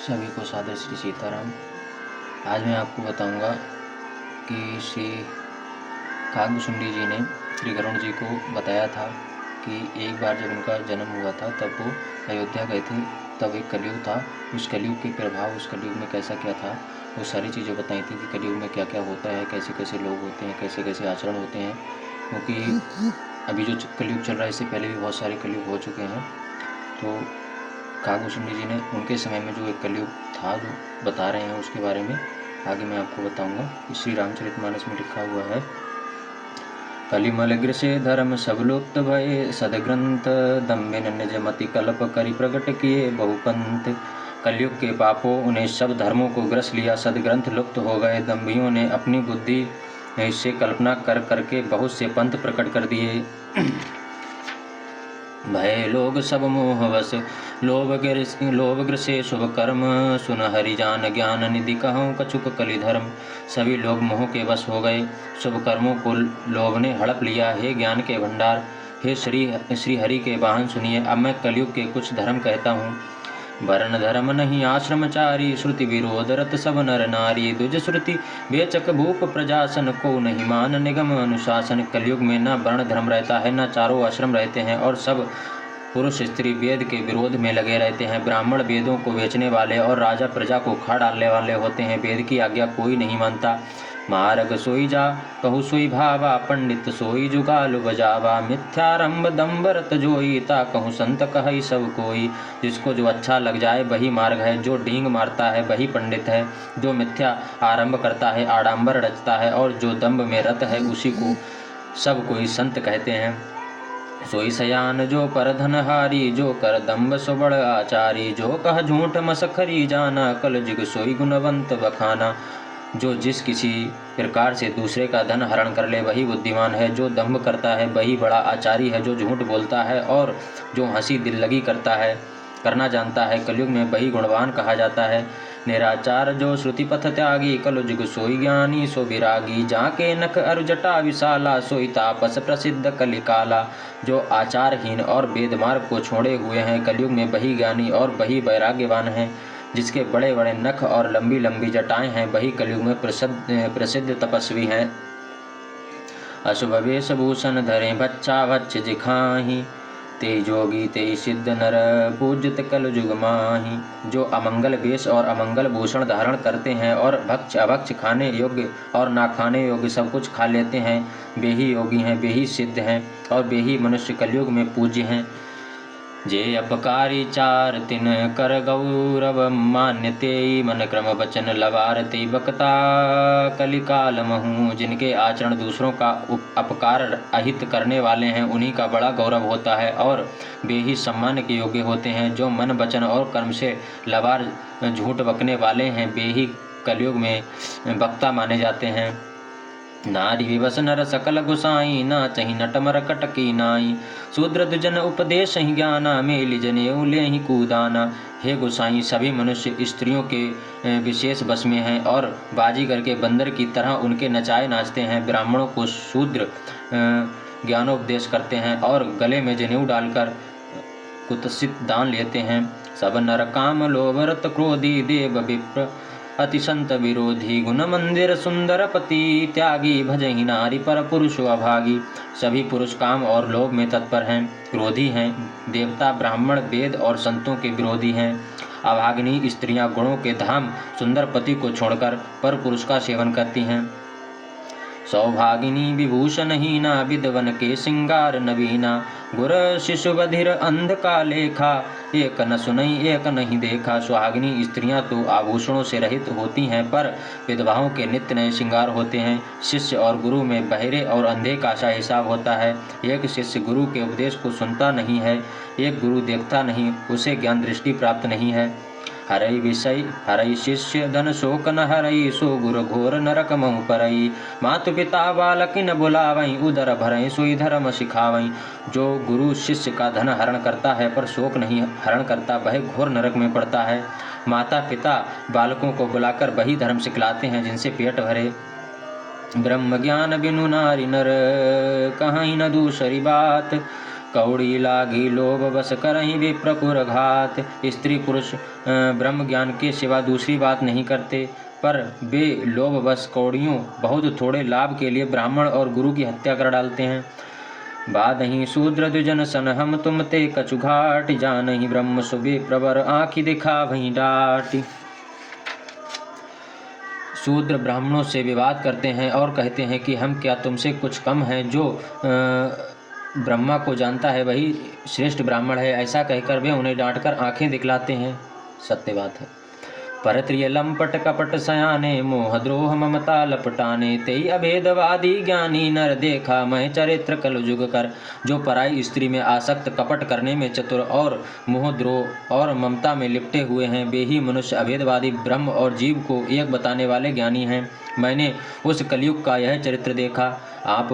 सभी को सादर श्री सीताराम। आज मैं आपको बताऊंगा कि श्री काकभुसुंडी जी ने श्री गरुड़ जी को बताया था कि एक बार जब उनका जन्म हुआ था तब वो अयोध्या गए थे। तब एक कलयुग था, उस कलयुग के प्रभाव उस कलयुग में कैसा क्या था, वो सारी चीज़ें बताई थी कि कलयुग में क्या क्या होता है, कैसे कैसे लोग होते हैं, कैसे कैसे आचरण होते हैं। क्योंकि अभी जो कलयुग चल रहा है इससे पहले भी बहुत सारे कलयुग हो चुके हैं। तो काकभुसुंडी जी ने उनके समय में जो एक कलयुग था जो बता रहे हैं उसके बारे में आगे मैं आपको बताऊंगा। श्री रामचरितमानस में लिखा हुआ है, कलिमल से धर्म सब लुप्त भये, सदग्रंथ दम्बिन निज मति कल्प करि प्रकट किए बहुपंथ। कलयुग के पापों उन्हें सब धर्मों को ग्रस लिया, सदग्रंथ लुप्त हो गए। दम्भियों ने अपनी बुद्धि से कल्पना कर करके बहुत से पंथ प्रकट कर दिए। भय लोग सब मोहवश, लोभ ग्रसे शुभ कर्म, सुन हरि जान ज्ञान निधि कहूँ कछुक कलि धर्म। सभी लोग मोह के वश हो गए, शुभ कर्मों को लोभ ने हड़प लिया। हे ज्ञान के भंडार, हे श्री हरि के वाहन सुनिए। अब मैं कलयुग के कुछ धर्म कहता हूँ। वर्ण धर्म नहीं आश्रमचारी, श्रुति विरोध रत सब नर नारी। दुज श्रुति बेचक भूप प्रजासन, को नहीं मान निगम अनुशासन। कलयुग में न वर्ण धर्म रहता है, न चारों आश्रम रहते हैं, और सब पुरुष स्त्री वेद के विरोध में लगे रहते हैं। ब्राह्मण वेदों को बेचने वाले और राजा प्रजा को खा डालने वाले होते हैं। वेद की आज्ञा कोई नहीं मानता। मार्ग सोई जा कहु सोई भावा, पंडित सोई जुगालु बजावा। मिथ्यारंभ दम्भ रत जोई, ता कहूँ संत कहई सब कोई। जिसको जो अच्छा लग जाए वही मार्ग है, जो डींग मारता है वही पंडित है। जो मिथ्या आरंभ करता है, आडंबर रचता है, और जो दम्भ में रत है उसी को सब कोई संत कहते हैं। सोई सयान जो पर धनहारी, जो कर दम्भ सुबड़ आचारी। जो कह झूठ मसखरी जाना, कल जुग सोई गुणवंत बखाना। जो जिस किसी प्रकार से दूसरे का धन हरण कर ले वही बुद्धिमान है। जो दंभ करता है वही बड़ा आचारी है। जो झूठ बोलता है और जो हंसी दिल लगी करना जानता है, कलयुग में वही गुणवान कहा जाता है। निराचार जो श्रुति पथ त्यागी, कलयुग सोई ज्ञानी सो विरागी। जाके नख अरु जटा विशाला, सोई तापस प्रसिद्ध कलिकाला। जो आचारहीन और वेद मार्ग को छोड़े हुए हैं, कलयुग में वही ज्ञानी और वही वैराग्यवान है। जिसके बड़े बड़े नख और लंबी लंबी जटाएं हैं वही कलयुग में प्रसिद्ध तपस्वी हैं। अशुभ वेशभूषण धरे बच्चा भच्छ जिखाही, ते जोगी ते सिद्ध नर पूजित कलयुग माही। जो अमंगल वेश और अमंगल भूषण धारण करते हैं और भक्ष अभक्ष खाने योग्य और ना खाने योग्य सब कुछ खा लेते हैं, वे ही योगी हैं, वे ही सिद्ध हैं, और वे ही मनुष्य कलयुग में पूज्य हैं। जे अपकारी चार तिन कर गौरव, मान्यते मन क्रम वचन लवारते। बकता कलिकाल महू, जिनके आचरण दूसरों का अपकार अहित करने वाले हैं उन्हीं का बड़ा गौरव होता है, और वे ही सम्मान के योग्य होते हैं। जो मन वचन और कर्म से लवार झूठ बकने वाले हैं वे ही कलयुग में वक्ता माने जाते हैं। नारी विवश नर सकल गुसाई, ना चही नटमर कटकी नाई। शूद्र दुजन उपदेश ही ज्ञाना, मेली जनेऊ ले ही कूदाना। हे गुसाई, सभी मनुष्य स्त्रियों के विशेष बस में हैं और बाजीगर के बंदर की तरह उनके नचाए नाचते हैं। ब्राह्मणों को शूद्र ज्ञानोपदेश करते हैं और गले में जनेऊ डालकर कुत्सित दान लेते हैं। सब नर काम लोभ रत क्रोधी, देव विप्र अति संत विरोधी। गुण मंदिर सुंदर पति, त्यागी भजहि नारी पर पुरुष अभागी। सभी पुरुष काम और लोभ में तत्पर हैं, क्रोधी हैं। देवता ब्राह्मण वेद और संतों के विरोधी हैं। अभागिनी स्त्रियां गुणों के धाम सुंदर पति को छोड़कर पर पुरुष का सेवन करती हैं। सौभागिनी विभूषण हीना, विद्वन के सिंगार नवीना। गुर शिशु बधिर अंध का लेखा, एक न सुनई एक नहीं देखा। सुहागिनी स्त्रियां तो आभूषणों से रहित होती हैं पर विधवाओं के नित्य नए श्रृंगार होते हैं। शिष्य और गुरु में बहरे और अंधे का सा हिसाब होता है। एक शिष्य गुरु के उपदेश को सुनता नहीं है, एक गुरु देखता नहीं, उसे ज्ञान दृष्टि प्राप्त नहीं है। हरई विषय हरई शिष्य धन शोक न हरई, सो गुरु घोर नरक महु परई। मातु पिता बालक न बुलावई, उदर भरई सोई धर्म सिखावई। जो गुरु शिष्य का धन हरण करता है पर शोक नहीं हरण करता, वह घोर नरक में पड़ता है। माता पिता बालकों को बुलाकर वही धर्म सिखलाते हैं जिनसे पेट भरे। ब्रह्म ज्ञान बिनु नारी नर, कहीं न दूसरी बात। कौड़ी लागी लोभ बस करहीं विप्रपुर घात। स्त्री पुरुष ब्रह्म ज्ञान के सिवा दूसरी बात नहीं करते, पर वे लोभ बस कौड़ियों बहुत थोड़े लाभ के लिए ब्राह्मण और गुरु की हत्या कर डालते हैं। बादहीं शूद्र द्विजन सन हम तुम ते कछु घाट, जानहीं ब्रह्म सुबे प्रवर आँखि दिखा वहीं डाट। शूद्र ब्राह्मणों से विवाद करते हैं और कहते हैं कि हम क्या तुमसे कुछ कम हैं, जो ब्रह्मा को जानता है वही श्रेष्ठ ब्राह्मण है। ऐसा कहकर वे उन्हें डांटकर आंखें दिखलाते हैं। सत्य बात है। परत्रिय लंपट कपट सयाने, मोह द्रोह ममता लपटाने, तेई अभेदवादी ज्ञानी नर देखा मैं चरित्र कलयुग कर। जो पराई स्त्री में आसक्त, कपट करने में चतुर और मोह द्रोह और ममता में लिपटे हुए हैं, वे ही मनुष्य अभेदवादी ब्रह्म और जीव को एक बताने वाले ज्ञानी हैं। मैंने उस कलयुग का यह चरित्र देखा। आप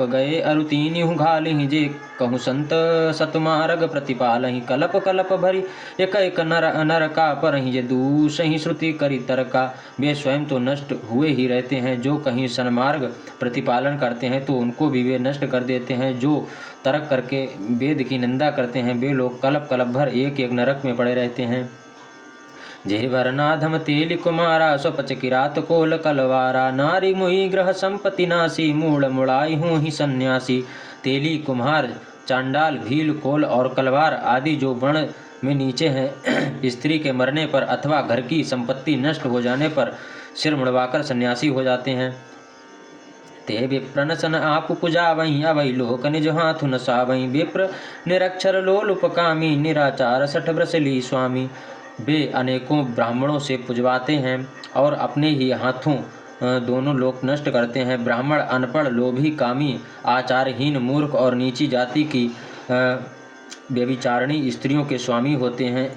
गए अरु तीन्हु घालिहि, जे कहूँ संत सतमार्ग प्रतिपालहि। कलप कलप भरी एक एक नर का, परहि जे दूसहि श्रुति करी तरका। वे स्वयं तो नष्ट हुए ही रहते हैं, जो कहीं सन्मार्ग प्रतिपालन करते हैं तो उनको भी वे नष्ट कर देते हैं। जो तर्क करके वेद की निंदा करते हैं, वे लोग कलप कलप भर एक एक नरक में पड़े रहते हैं। जेहि वरनाधम तेलि कुमारा, स्वपच किरात कोल कलवारा। नारी मुहि ग्रह संपत्ति नासी, मूल मुड़ाई हूँ ही सन्यासी। तेली, कुम्हार, चांडाल, भील, कोल और कलवार आदि जो वर्ण में नीचे हैं, स्त्री के मरने पर अथवा घर की संपत्ति नष्ट हो जाने पर सिर मुड़वाकर सन्यासी हो जाते हैं। ते विप्रन सन आप पुजावहीं, अवै लोक निज हाथु न सावहीं। विप्र निरक्षर लोलुपकामी, निराचार सठ ब्रसली स्वामी। वे अनेकों ब्राह्मणों से पुजवाते हैं और अपने ही हाथों दोनों लोक नष्ट करते हैं। ब्राह्मण अनपढ़, लोभी, कामी, आचारहीन, मूर्ख और नीची जाति की व्यभिचारिणी स्त्रियों के स्वामी होते हैं।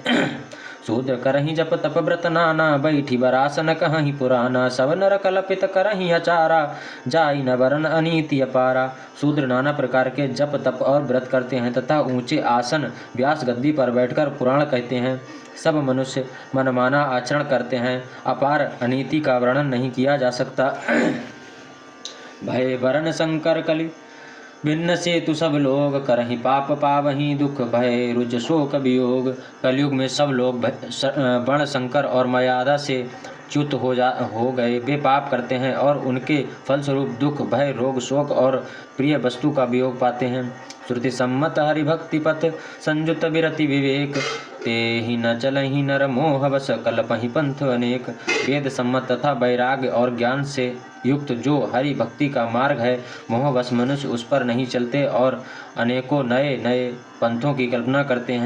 शूद्र करहीं जप तप व्रत नाना, बैठी बरासन कहहीं पुराना। सब नर कल्पित करहीं अचारा, जाई न वरन अनीति अपारा। शूद्र नाना प्रकार के जप तप और व्रत करते हैं तथा ऊंचे आसन व्यास गद्दी पर बैठकर पुराण कहते हैं। सब मनुष्य मनमाना आचरण करते हैं, अपार अनीति का वर्णन नहीं किया जा सकता। भय वरण शंकर कलि भिन्न से तु सब लोग, करहीं पाप पावहीं दुख भय रुज शोक वियोग। कलयुग में सब लोग वर्ण शंकर और मर्यादा से च्युत हो गए। वे पाप करते हैं और उनके फलस्वरूप दुख, भय, रोग, शोक और प्रिय वस्तु का वियोग पाते हैं। श्रुति सम्मत हरिभक्ति पथ, संयुत विरति विवेक। ते ही न चलहि नर मोह बस, कल्पहि पंथ अनेक। वेद सम्मत तथा वैराग्य और ज्ञान से युक्त जो हरि भक्ति का मार्ग है, मोहवश मनुष्य उस पर नहीं चलते और अनेकों नए नए पंथों की कल्पना करते हैं।